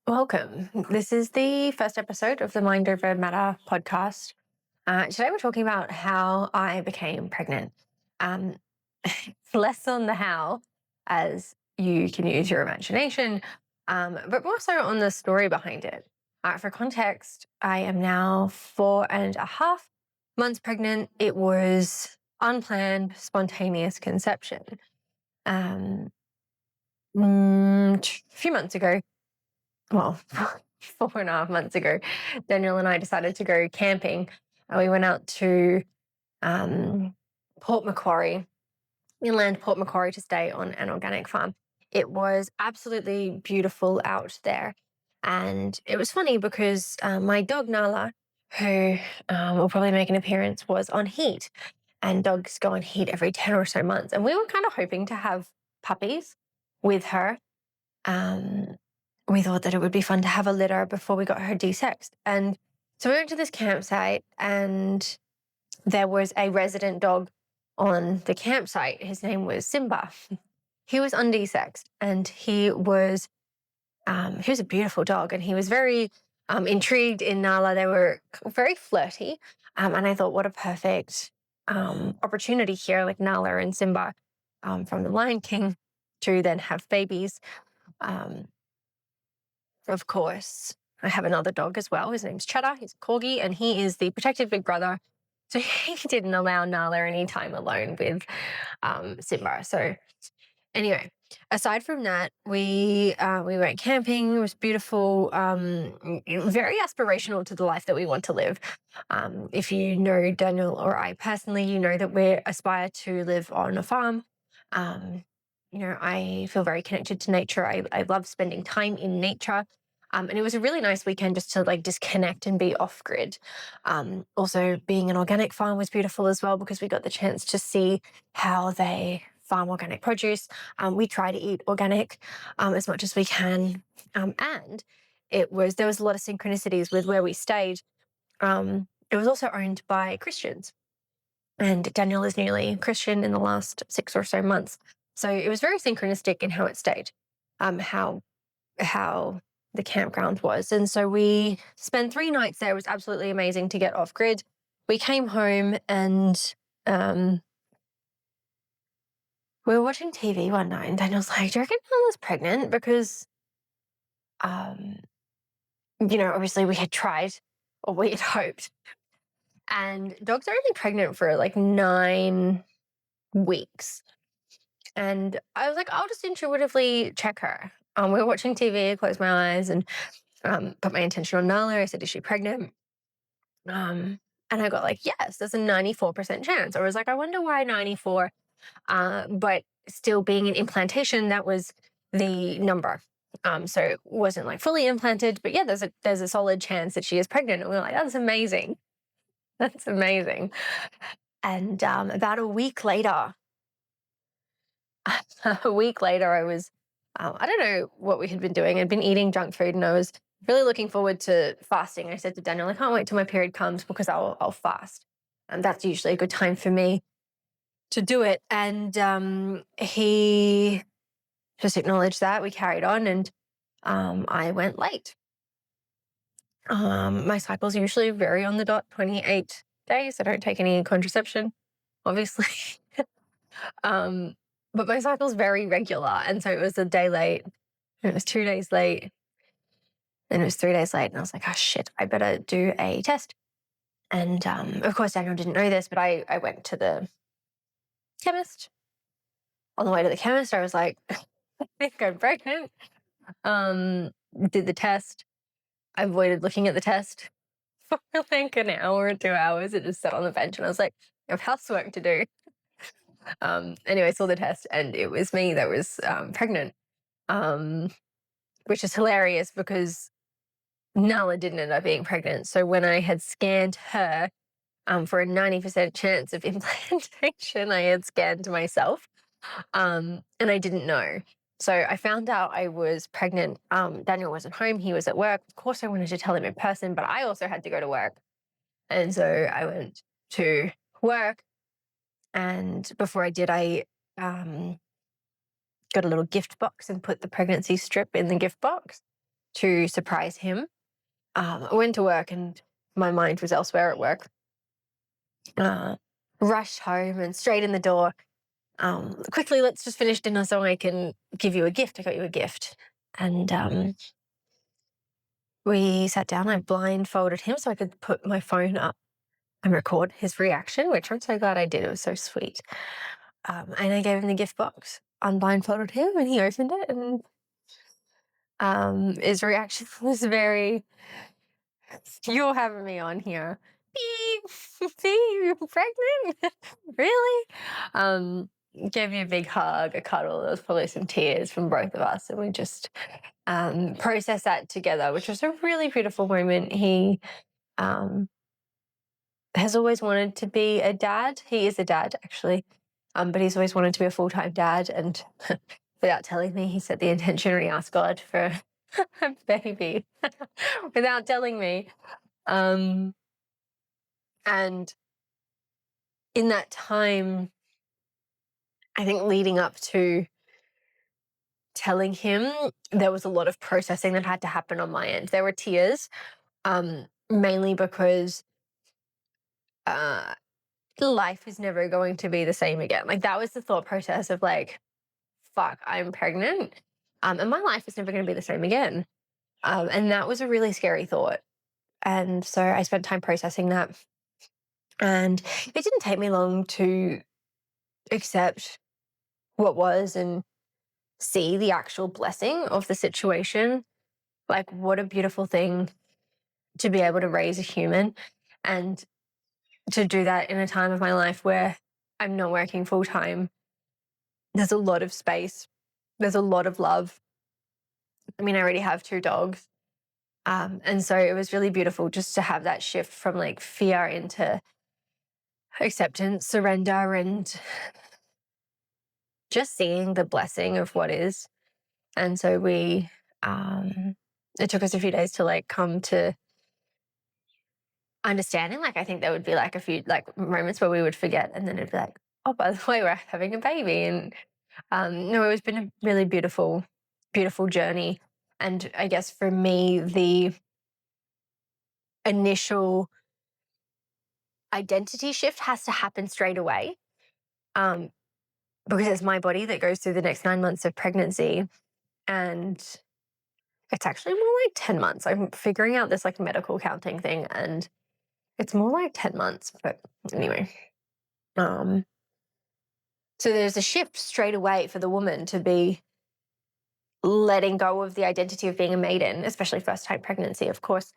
Welcome. This is the first episode of the Mind Over Matter podcast. Today we're talking about how I became pregnant. Um, Less on the how, as you can use your imagination, but more so on the story behind it. For context, I am now 4.5 months pregnant. It was unplanned, spontaneous conception. A few months ago, well, 4.5 months ago, Daniel and I decided to go camping. We went out to Port Macquarie, inland Port Macquarie, to stay on an organic farm. It was absolutely beautiful out there. And it was funny because my dog Nala, who will probably make an appearance, was on heat. And dogs go on heat every 10 or so months. And we were kind of hoping to have puppies with her. We thought that it would be fun to have a litter before we got her desexed. And so we went to this campsite, and there was a resident dog on the campsite. His name was Simba. He was undesexed, and he was a beautiful dog, and he was very intrigued in Nala. They were very flirty, and I thought, what a perfect opportunity here, like Nala and Simba from The Lion King, to then have babies. Of course, I have another dog as well. His name's Cheddar. He's a corgi, and he is the protective big brother. So he didn't allow Nala any time alone with Simba. So anyway, aside from that, we went camping. It was beautiful, very aspirational to the life that we want to live. If you know Daniel or I personally, you know that we aspire to live on a farm. I feel very connected to nature. I love spending time in nature. And it was a really nice weekend just to disconnect and be off grid. Also, being an organic farm was beautiful as well, because we got the chance to see how they farm organic produce. We try to eat organic as much as we can. And there was a lot of synchronicities with where we stayed. It was also owned by Christians. And Daniel is nearly Christian in the last 6 or so months. So it was very synchronistic in how it stayed, how the campground was. And so we spent 3 nights there. It was absolutely amazing to get off grid. We came home, and we were watching TV one night, and Daniel's like, do you reckon Bella's pregnant? Because, obviously we had tried, or we had hoped. And dogs are only pregnant for 9 weeks. And I was like, I'll just intuitively check her. We were watching TV, I closed my eyes, and put my intention on Nala. I said, is she pregnant? And I got yes, there's a 94% chance. I was like, I wonder why 94. But still being an implantation, that was the number. So it wasn't fully implanted, but yeah, there's a solid chance that she is pregnant. And we were like, that's amazing. That's amazing. And about a week later, I was, I don't know what we had been doing. I'd been eating junk food, and I was really looking forward to fasting. I said to Daniel, I can't wait till my period comes, because I'll fast. And that's usually a good time for me to do it. And he just acknowledged that. We carried on, and I went late. My cycles usually vary on the dot, 28 days. I don't take any contraception, obviously. But my cycle's very regular. And so it was a day late, and it was 2 days late, and it was 3 days late. And I was like, oh shit, I better do a test. And of course, Daniel didn't know this, but I went to the chemist. On the way to the chemist, I was like, I think I'm pregnant. Did the test. I avoided looking at the test for an hour or 2 hours. It just sat on the bench, and I was like, I have housework to do. Anyway, I saw the test, and it was me that was pregnant, which is hilarious because Nala didn't end up being pregnant. So when I had scanned her for a 90% chance of implantation, I had scanned myself, and I didn't know. So I found out I was pregnant. Daniel wasn't home. He was at work. Of course, I wanted to tell him in person, but I also had to go to work. And so I went to work. And before I did, I got a little gift box and put the pregnancy strip in the gift box. to surprise him. I went to work and my mind was elsewhere at work. Uh, Rushed home and straight in the door. Quickly, let's just finish dinner so I can give you a gift. I got you a gift. And we sat down. I blindfolded him so I could put my phone up and record his reaction, which I'm so glad I did. It was so sweet. And I gave him the gift box, unblindfolded him, and he opened it. And his reaction was very, "You're having me on here. Beep, beep, pregnant? Really?" Gave me a big hug, a cuddle. There was probably some tears from both of us, and we just processed that together, which was a really beautiful moment. He um, has always wanted to be a dad. He is a dad, actually, but he's always wanted to be a full-time dad. And without telling me, he set the intention and he asked God for a baby without telling me. And in that time, I think leading up to telling him, there was a lot of processing that had to happen on my end. There were tears, mainly because life is never going to be the same again. Like, that was the thought process of like, fuck, I'm pregnant, and my life is never going to be the same again. And that was a really scary thought. And so I spent time processing that. And it didn't take me long to accept what was and see the actual blessing of the situation. Like, what a beautiful thing to be able to raise a human, and to do that in a time of my life where I'm not working full time. There's a lot of space. There's a lot of love. I mean, I already have 2 dogs. And so it was really beautiful just to have that shift from like fear into acceptance, surrender, and just seeing the blessing of what is. And so it took us a few days to like come to understanding. Like, I think there would be like a few like moments where we would forget, and then it'd be like, oh, by the way, we're having a baby. And no, it's been a really beautiful, beautiful journey. And I guess for me, the initial identity shift has to happen straight away, because it's my body that goes through the next 9 months of pregnancy. And it's actually more like 10 months. I'm figuring out this like medical counting thing, and it's more like 10 months. But anyway, so there's a shift straight away for the woman to be letting go of the identity of being a maiden, especially first-time pregnancy, of course,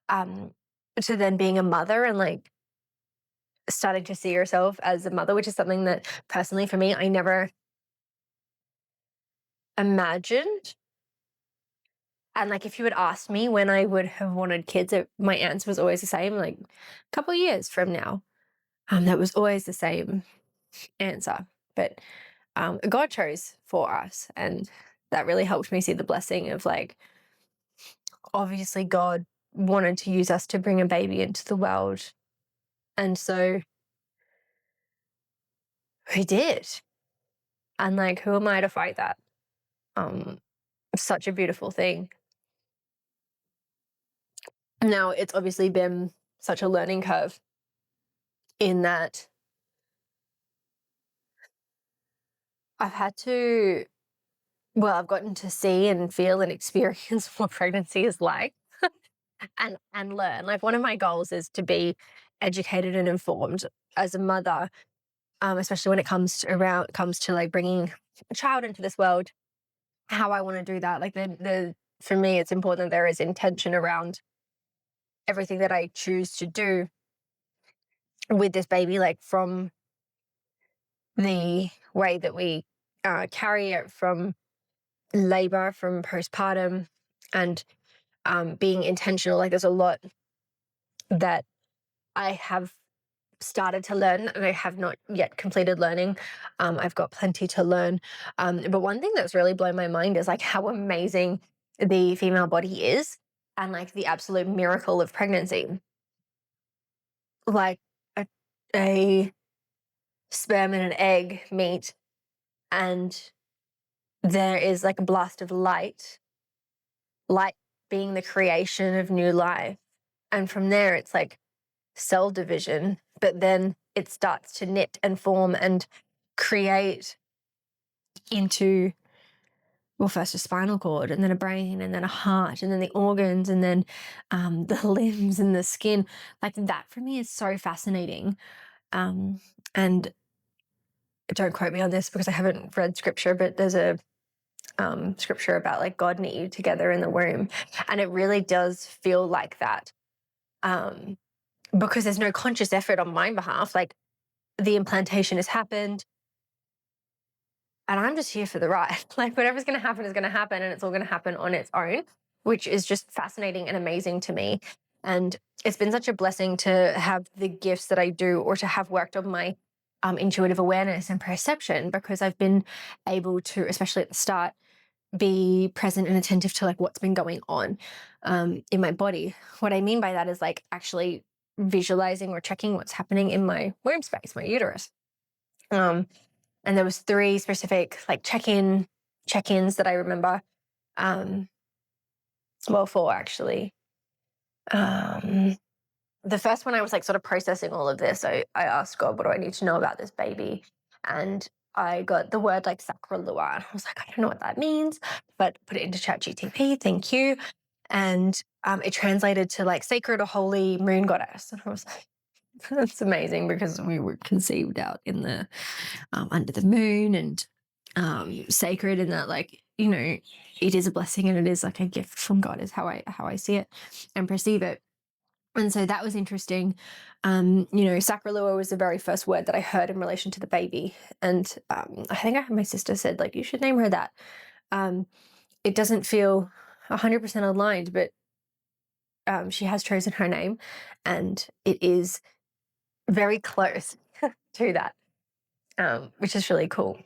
to then being a mother and like starting to see yourself as a mother, which is something that personally for me, I never imagined. And like, if you had asked me when I would have wanted kids, my answer was always the same, like a couple of years from now. That was always the same answer. But God chose for us, and that really helped me see the blessing of like, obviously God wanted to use us to bring a baby into the world. And so he did. And like, who am I to fight that? Such a beautiful thing. Now, it's obviously been such a learning curve in that I've gotten to see and feel and experience what pregnancy is like, and learn. Like, one of my goals is to be educated and informed as a mother, especially when it comes to like bringing a child into this world, how I want to do that. Like, for me, it's important that there is intention around everything that I choose to do with this baby, like from the way that we carry it, from labor, from postpartum, and being intentional. Like, there's a lot that I have started to learn and I have not yet completed learning. I've got plenty to learn. But one thing that's really blown my mind is like how amazing the female body is, and like the absolute miracle of pregnancy. Like, a sperm and an egg meet, and there is like a blast of light being the creation of new life. And from there, it's like cell division, but then it starts to knit and form and create into, well, first a spinal cord, and then a brain, and then a heart, and then the organs, and then the limbs and the skin. Like that for me is so fascinating. And don't quote me on this because I haven't read scripture, but there's a scripture about like God knit you together in the womb. And it really does feel like that. Because there's no conscious effort on my behalf. Like the implantation has happened and I'm just here for the ride. Like whatever's going to happen is going to happen, and it's all going to happen on its own, which is just fascinating and amazing to me. And it's been such a blessing to have the gifts that I do, or to have worked on my intuitive awareness and perception, because I've been able to, especially at the start, be present and attentive to like what's been going on in my body. What I mean by that is like actually visualizing or checking what's happening in my womb space, my uterus. And there was 3 specific like check-ins that I remember. Well, 4 actually. The first one, I was like sort of processing all of this. So I asked God, what do I need to know about this baby? And I got the word like sacralua. And I was like, I don't know what that means, but put it into ChatGPT. Thank you. And it translated to like sacred or holy moon goddess. And I was like, that's amazing, because we were conceived out in the under the moon, and sacred in that, like, you know, it is a blessing and it is like a gift from God, is how I see it and perceive it. And so that was interesting. You know, sacralua was the very first word that I heard in relation to the baby. And I think I had my sister said, like, you should name her that. It doesn't feel 100% aligned, but she has chosen her name, and it is very close to that, which is really cool.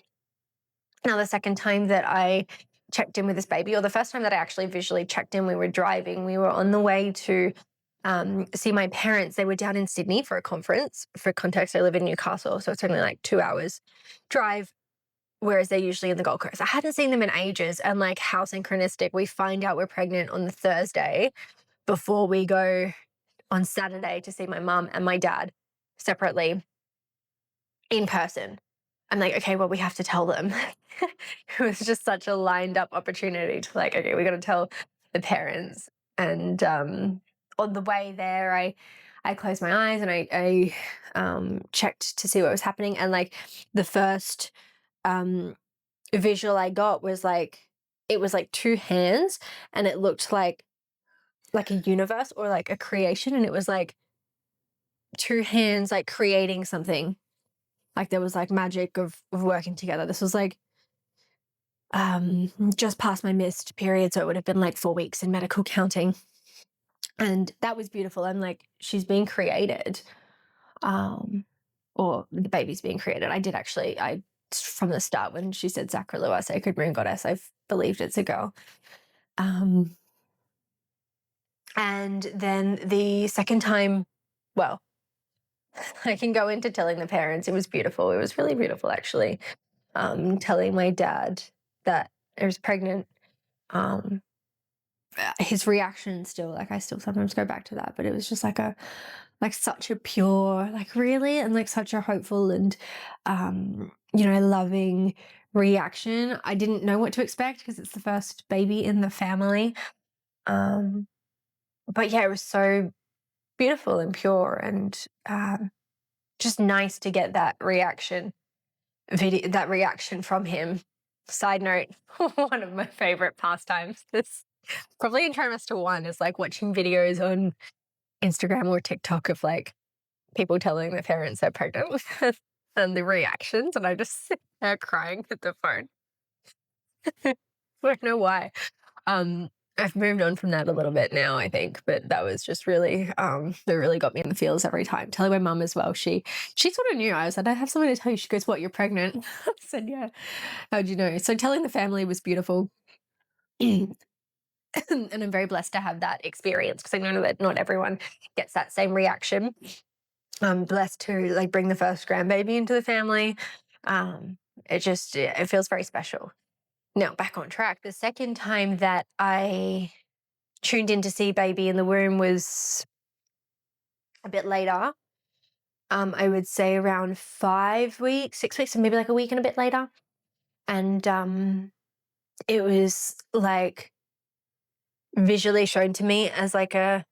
Now, the second time that I checked in with this baby, or the first time that I actually visually checked in, we were driving. We were on the way to see my parents. They were down in Sydney for a conference. For context, I live in Newcastle, so it's only like 2 hours drive, whereas they're usually in the Gold Coast. I hadn't seen them in ages, and like how synchronistic. We find out we're pregnant on the Thursday before we go on Saturday to see my mum and my dad separately in person. I'm like, okay, well, we have to tell them. It was just such a lined up opportunity to like, okay, we got to tell the parents. And on the way there, I closed my eyes and I checked to see what was happening. And like the first visual I got was like, it was like 2 hands, and it looked like a universe or like a creation. And it was like 2 hands like creating something. Like there was like magic of working together. This was like just past my missed period, so it would have been like 4 weeks in medical counting. And that was beautiful. I'm like, she's being created. Or the baby's being created. I from the start, when she said sacralua, sacred moon goddess, I've believed it's a girl. And then the second time, well, I can go into telling the parents. It was beautiful. It was really beautiful, actually. Telling my dad that I was pregnant. His reaction still, like, I still sometimes go back to that, but it was just like such a pure, like, really, and like such a hopeful and, you know, loving reaction. I didn't know what to expect because it's the first baby in the family. But yeah, it was so beautiful and pure, and just nice to get that reaction from him. Side note, one of my favorite pastimes, this probably in trimester 1, is like watching videos on Instagram or TikTok of like people telling their parents they're pregnant and the reactions, and I just sit there crying at the phone. I don't know why. I've moved on from that a little bit now, I think, but that was just really, that really got me in the feels every time. Telling my mum as well, she sort of knew. I was like, I have something to tell you. She goes, what, you're pregnant? I said, yeah. How'd you know? So telling the family was beautiful. And I'm very blessed to have that experience, because I know that not everyone gets that same reaction. I'm blessed to like bring the first grandbaby into the family. It feels very special. Now, back on track. The second time that I tuned in to see baby in the womb was a bit later. I would say around 5 weeks, 6 weeks, and maybe like a week and a bit later. And it was like visually shown to me as like a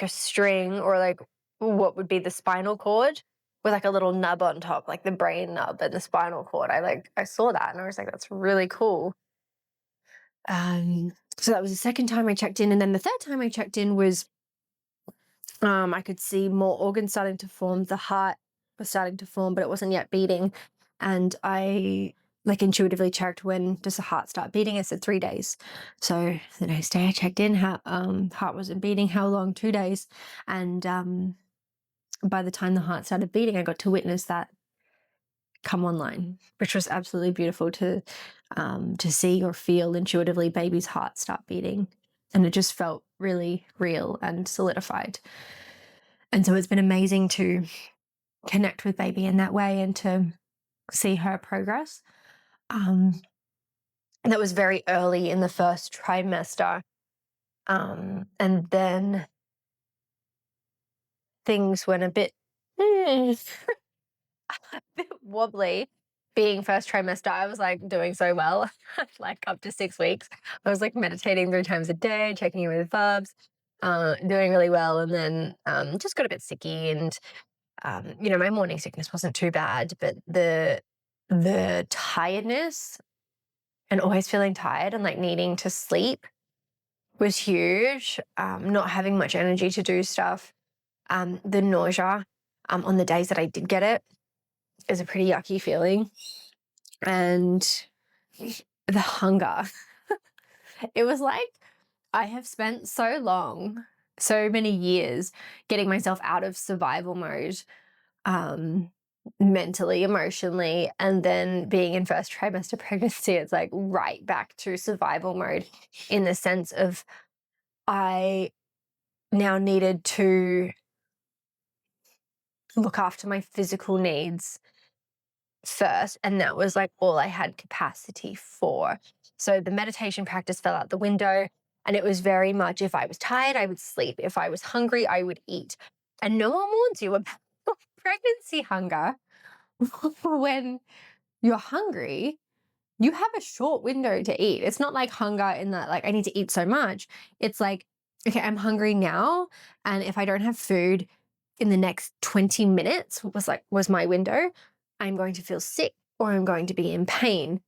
string, or like what would be the spinal cord with like a little nub on top, like the brain nub and the spinal cord. I saw that and I was like, that's really cool. So that was the second time I checked in. And then the third time I checked in was I could see more organs starting to form. The heart was starting to form, but it wasn't yet beating. And I like intuitively checked, when does the heart start beating? I said 3 days. So the next day I checked in, how heart wasn't beating. How long? 2 days. And by the time the heart started beating, I got to witness that come online, which was absolutely beautiful to see or feel intuitively baby's heart start beating. And it just felt really real and solidified. And so it's been amazing to connect with baby in that way and to see her progress. And that was very early in the first trimester. And then things went a bit wobbly. Being first trimester, I was like doing so well, like up to 6 weeks. I was like meditating 3 times a day, checking in with verbs, doing really well. And then just got a bit sicky, and my morning sickness wasn't too bad, but the tiredness and always feeling tired and like needing to sleep was huge. Not having much energy to do stuff. The nausea on the days that I did get it is a pretty yucky feeling. And the hunger. It was like I have spent so long, so many years getting myself out of survival mode, mentally, emotionally, and then being in first trimester pregnancy, it's like right back to survival mode, in the sense of I now needed to look after my physical needs first, and that was like all I had capacity for. So the meditation practice fell out the window, and it was very much, if I was tired, I would sleep. If I was hungry, I would eat. And no one warns you about pregnancy hunger. When you're hungry, you have a short window to eat. It's not like hunger in that, like, I need to eat so much. It's like, okay, I'm hungry now, and if I don't have food in the next 20 minutes was my window, I'm going to feel sick or I'm going to be in pain.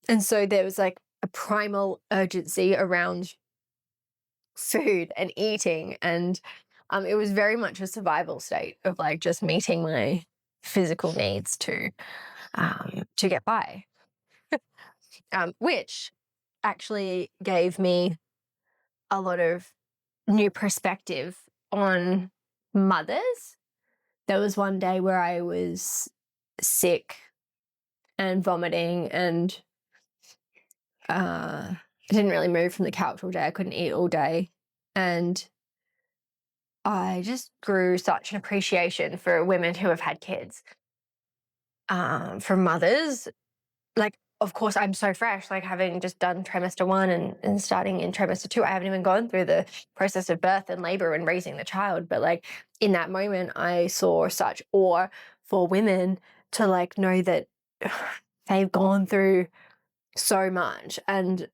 And so there was like a primal urgency around food and eating. And it was very much a survival state of like just meeting my physical needs to get by, which actually gave me a lot of new perspective on mothers. There was one day where I was sick and vomiting, and I didn't really move from the couch all day. I couldn't eat all day. And I just grew such an appreciation for women who have had kids, for mothers. Like, of course, I'm so fresh, like having just done trimester 1 and starting in trimester 2. I haven't even gone through the process of birth and labor and raising the child. But like in that moment, I saw such awe for women to like know that they've gone through so much. And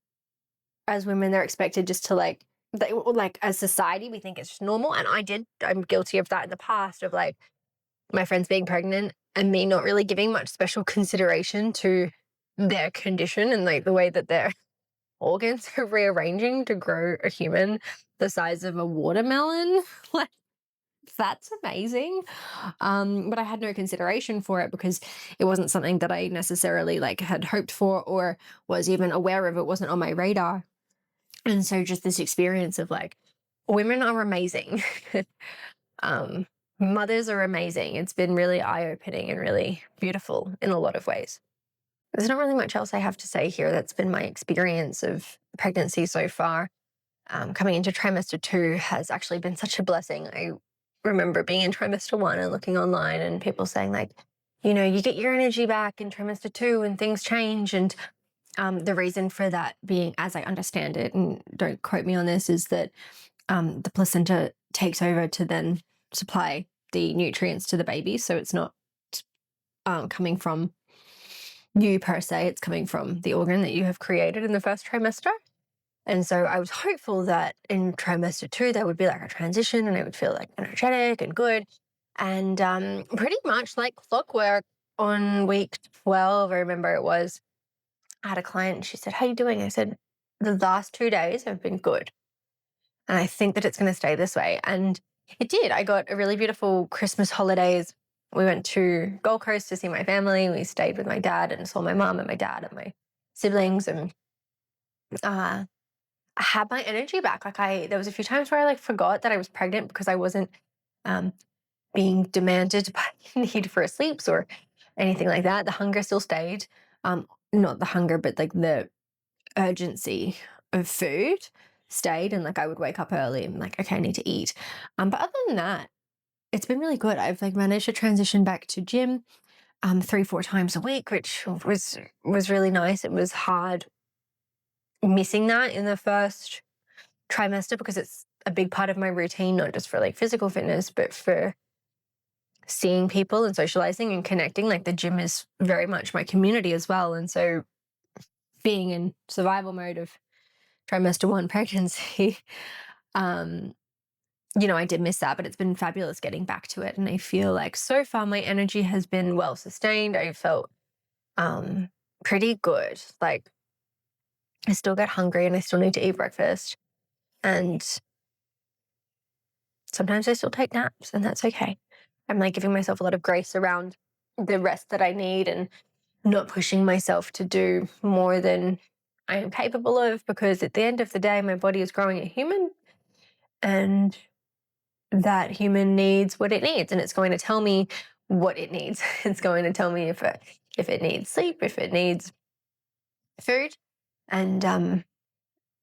as women, they're expected just to like as society, we think it's just normal. And I'm guilty of that in the past, of like my friends being pregnant and me not really giving much special consideration to their condition and like the way that their organs are rearranging to grow a human the size of a watermelon. Like, that's amazing. But I had no consideration for it because it wasn't something that I necessarily like had hoped for or was even aware of. It wasn't on my radar. And so just this experience of like, women are amazing. Mothers are amazing. It's been really eye-opening and really beautiful in a lot of ways. There's not really much else I have to say here. That's been my experience of pregnancy so far. Coming into trimester 2 has actually been such a blessing. I remember being in trimester 1 and looking online and people saying like, you get your energy back in trimester 2 and things change. And The reason for that being, as I understand it, and don't quote me on this, is that the placenta takes over to then supply the nutrients to the baby. So it's not coming from you per se, it's coming from the organ that you have created in the first trimester. And so I was hopeful that in trimester 2, there would be like a transition and I would feel like energetic and good. And pretty much like clockwork on week 12, I remember it was, I had a client and she said, "How are you doing?" I said, "The last 2 days have been good. And I think that it's going to stay this way." And it did. I got a really beautiful Christmas holidays. We went to Gold Coast to see my family. We stayed with my dad and saw my mum and my dad and my siblings. And I had my energy back. There was a few times where I like forgot that I was pregnant because I wasn't um, being demanded by need for sleeps or anything like that. The hunger still stayed. Not the hunger, but like the urgency of food stayed, and like I would wake up early and like, okay, I need to eat. But other than that, it's been really good. I've like managed to transition back to gym 3-4 times a week, which was really nice. It was hard missing that in the first trimester because it's a big part of my routine, not just for like physical fitness, but for seeing people and socializing and connecting. Like the gym is very much my community as well. And so being in survival mode of trimester 1 pregnancy, I did miss that, but it's been fabulous getting back to it. And I feel like so far my energy has been well sustained. I felt pretty good. Like I still get hungry and I still need to eat breakfast. And sometimes I still take naps, and that's okay. I'm like giving myself a lot of grace around the rest that I need and not pushing myself to do more than I am capable of, because at the end of the day, my body is growing a human, and that human needs what it needs, and it's going to tell me what it needs. It's going to tell me if it needs sleep, if it needs food, and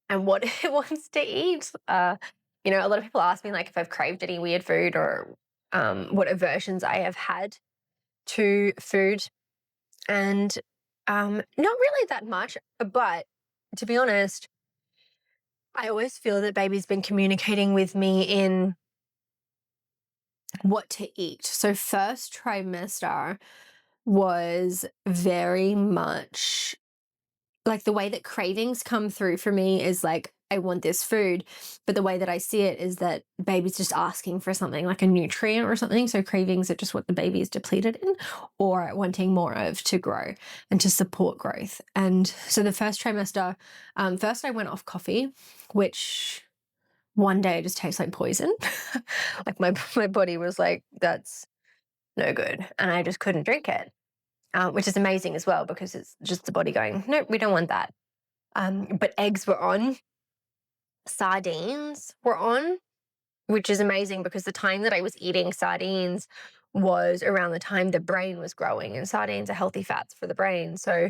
what it wants to eat. A lot of people ask me like if I've craved any weird food or what aversions I have had to food, and not really that much. But to be honest, I always feel that baby's been communicating with me in what to eat. So first trimester was very much like the way that cravings come through for me is like, I want this food. But the way that I see it is that baby's just asking for something like a nutrient or something. So cravings are just what the baby is depleted in or wanting more of to grow and to support growth. And so the first trimester, first I went off coffee, which one day just tastes like poison. Like my body was like, that's no good. And I just couldn't drink it, which is amazing as well, because it's just the body going, no, we don't want that. But eggs were on, sardines were on, which is amazing because the time that I was eating sardines was around the time the brain was growing, and sardines are healthy fats for the brain. So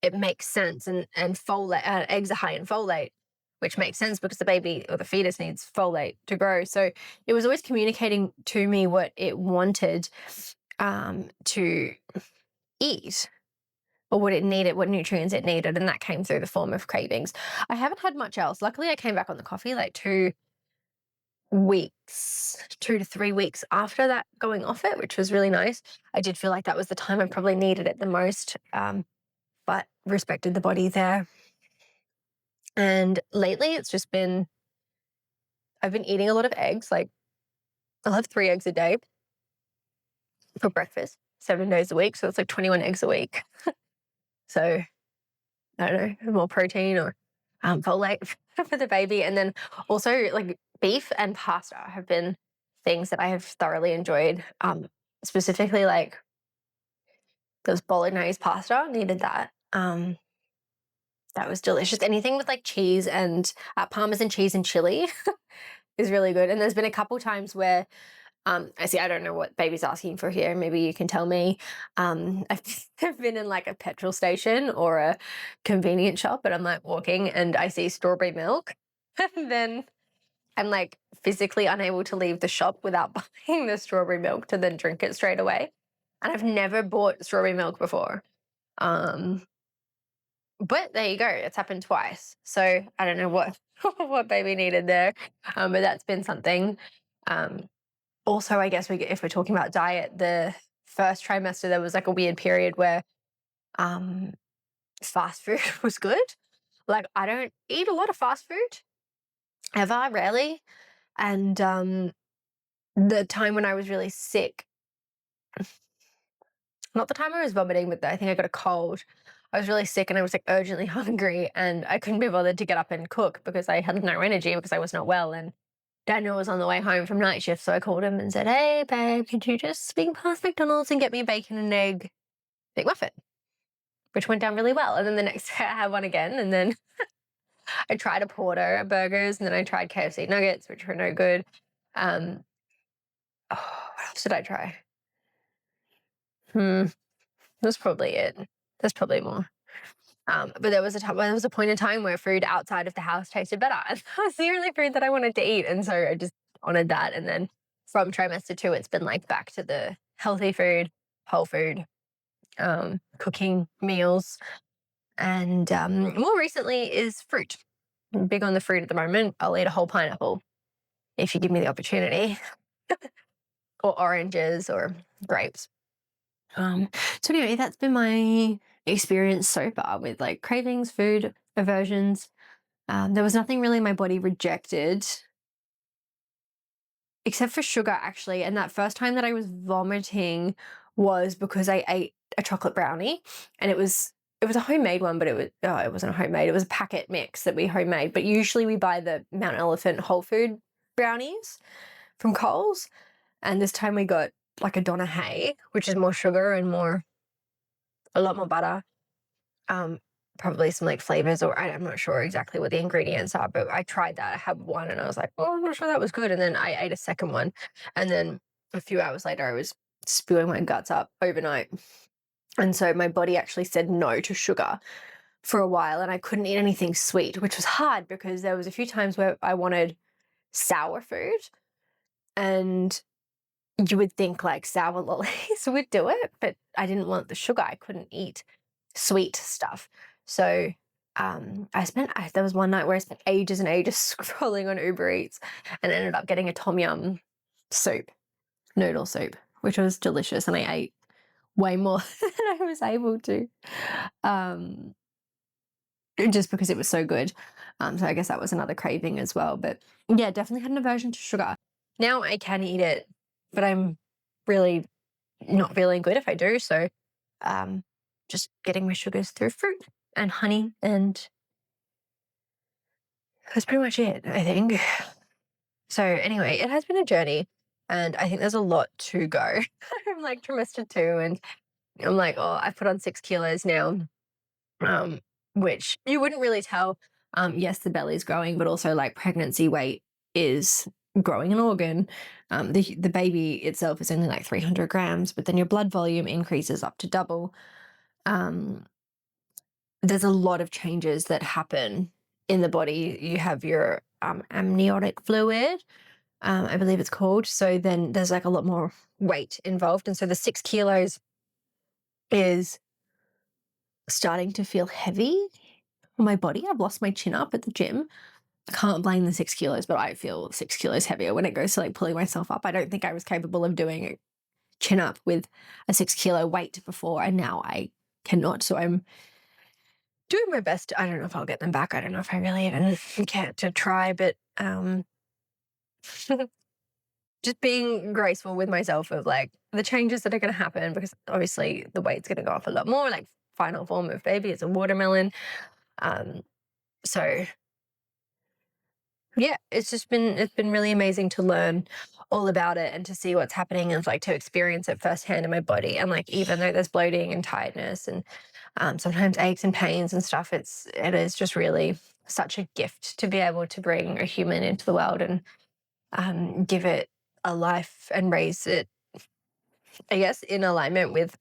it makes sense. And folate, eggs are high in folate, which makes sense because the baby or the fetus needs folate to grow. So it was always communicating to me what it wanted to eat, or what it needed, what nutrients it needed. And that came through the form of cravings. I haven't had much else. Luckily, I came back on the coffee like 2 to 3 weeks after that going off it, which was really nice. I did feel like that was the time I probably needed it the most, but respected the body there. And lately it's just been, I've been eating a lot of eggs. Like I'll have 3 eggs a day for breakfast, 7 days a week. So it's like 21 eggs a week. So I don't know, more protein or folate for the baby. And then also like beef and pasta have been things that I have thoroughly enjoyed. Specifically like those bolognese pasta, needed that. That was delicious. Anything with like cheese and Parmesan cheese and chili is really good. And there's been a couple times where I don't know what baby's asking for here. Maybe you can tell me. I've been in like a petrol station or a convenience shop, but I'm like walking and I see strawberry milk. And then I'm like physically unable to leave the shop without buying the strawberry milk to then drink it straight away. And I've never bought strawberry milk before. But there you go. It's happened twice. So I don't know what what baby needed there, but that's been something. Um, Also, I guess if we're talking about diet, the first trimester there was like a weird period where um, fast food was good. Like I don't eat a lot of fast food ever, rarely, and the time when I was really sick, not the time I was vomiting, but I think I got a cold. I was really sick and I was like urgently hungry and I couldn't be bothered to get up and cook because I had no energy because I was not well. And Daniel was on the way home from night shift. So I called him and said, "Hey, babe, could you just swing past McDonald's and get me a bacon and egg McMuffin?" Which went down really well. And then the next day I had one again. And then I tried a Porter burgers and then I tried KFC nuggets, which were no good. Um, what else did I try? That's probably it. There's probably more. But there was a point in time where food outside of the house tasted better. And that was the only food that I wanted to eat. And so I just honored that. And then from trimester 2, it's been like back to the healthy food, whole food, cooking meals. And more recently is fruit. I'm big on the fruit at the moment. I'll eat a whole pineapple if you give me the opportunity, or oranges or grapes. So anyway, that's been my experience so far with like cravings, food, aversions. There was nothing really my body rejected except for sugar, actually. And that first time that I was vomiting was because I ate a chocolate brownie, and it was a homemade one, but it wasn't a homemade. It was a packet mix that we homemade. But usually we buy the Mount Elephant whole food brownies from Coles, and this time we got like a Donna Hay, which is more sugar and a lot more butter. Probably some like flavors, or I'm not sure exactly what the ingredients are, but I tried that. I had one and I was like, oh, I'm not sure that was good. And then I ate a second one. And then a few hours later, I was spewing my guts up overnight. And so my body actually said no to sugar for a while, and I couldn't eat anything sweet, which was hard because there was a few times where I wanted sour food, and you would think like sour lollies would do it, but I didn't want the sugar. I couldn't eat sweet stuff. So there was one night where I spent ages and ages scrolling on Uber Eats and ended up getting a tom yum noodle soup, which was delicious. And I ate way more than I was able to, just because it was so good. So I guess that was another craving as well. But yeah, definitely had an aversion to sugar. Now I can eat it, but I'm really not feeling good if I do. So just getting my sugars through fruit and honey, and that's pretty much it, I think. So anyway, it has been a journey, and I think there's a lot to go. I'm like trimester 2, and I'm like, oh, I've put on 6 kilos now, which you wouldn't really tell. Yes, the belly's growing, but also like pregnancy weight is growing an organ. The baby itself is only like 300 grams, but then your blood volume increases up to double. There's a lot of changes that happen in the body. You have your amniotic fluid, I believe it's called. So then there's like a lot more weight involved. And so the 6 kilos is starting to feel heavy on my body. I've lost my chin up at the gym. I can't blame the 6 kilos, but I feel 6 kilos heavier when it goes to like pulling myself up. I don't think I was capable of doing a chin up with a 6 kilo weight before, and now I cannot. So I'm doing my best. I don't know if I'll get them back. I don't know if I really even care to try, but just being graceful with myself of like the changes that are going to happen, because obviously the weight's going to go up a lot more. Like final form of baby is a watermelon. So yeah, it's been really amazing to learn all about it and to see what's happening and like to experience it firsthand in my body. And like, even though there's bloating and tiredness and sometimes aches and pains and stuff, it is just really such a gift to be able to bring a human into the world and give it a life and raise it, I guess, in alignment with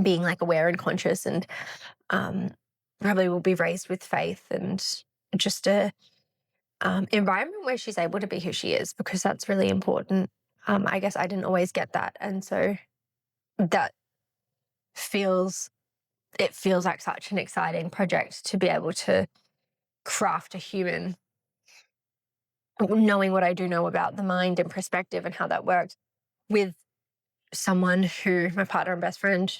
being like aware and conscious, and probably will be raised with faith and just a environment where she's able to be who she is, because that's really important. I guess I didn't always get that. And so that feels it feels like such an exciting project to be able to craft a human, knowing what I do know about the mind and perspective and how that works, with someone who, my partner and best friend,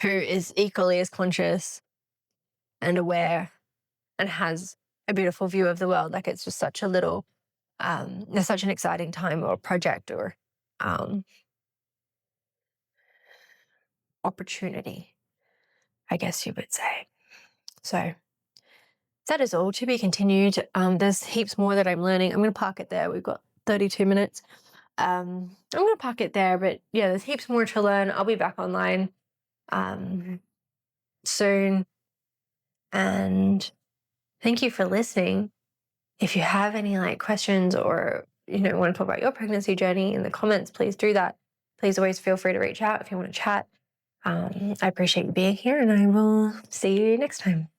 who is equally as conscious and aware and has a beautiful view of the world. Like, it's just such a little, it's such an exciting time or project or um, opportunity, I guess you would say. So that is all to be continued. There's heaps more that I'm learning. I'm going to park it there. We've got 32 minutes. I'm going to park it there, but yeah, there's heaps more to learn. I'll be back online um, soon. And thank you for listening. If you have any like questions or, want to talk about your pregnancy journey in the comments, please do that. Please always feel free to reach out if you want to chat. I appreciate you being here, and I will see you next time.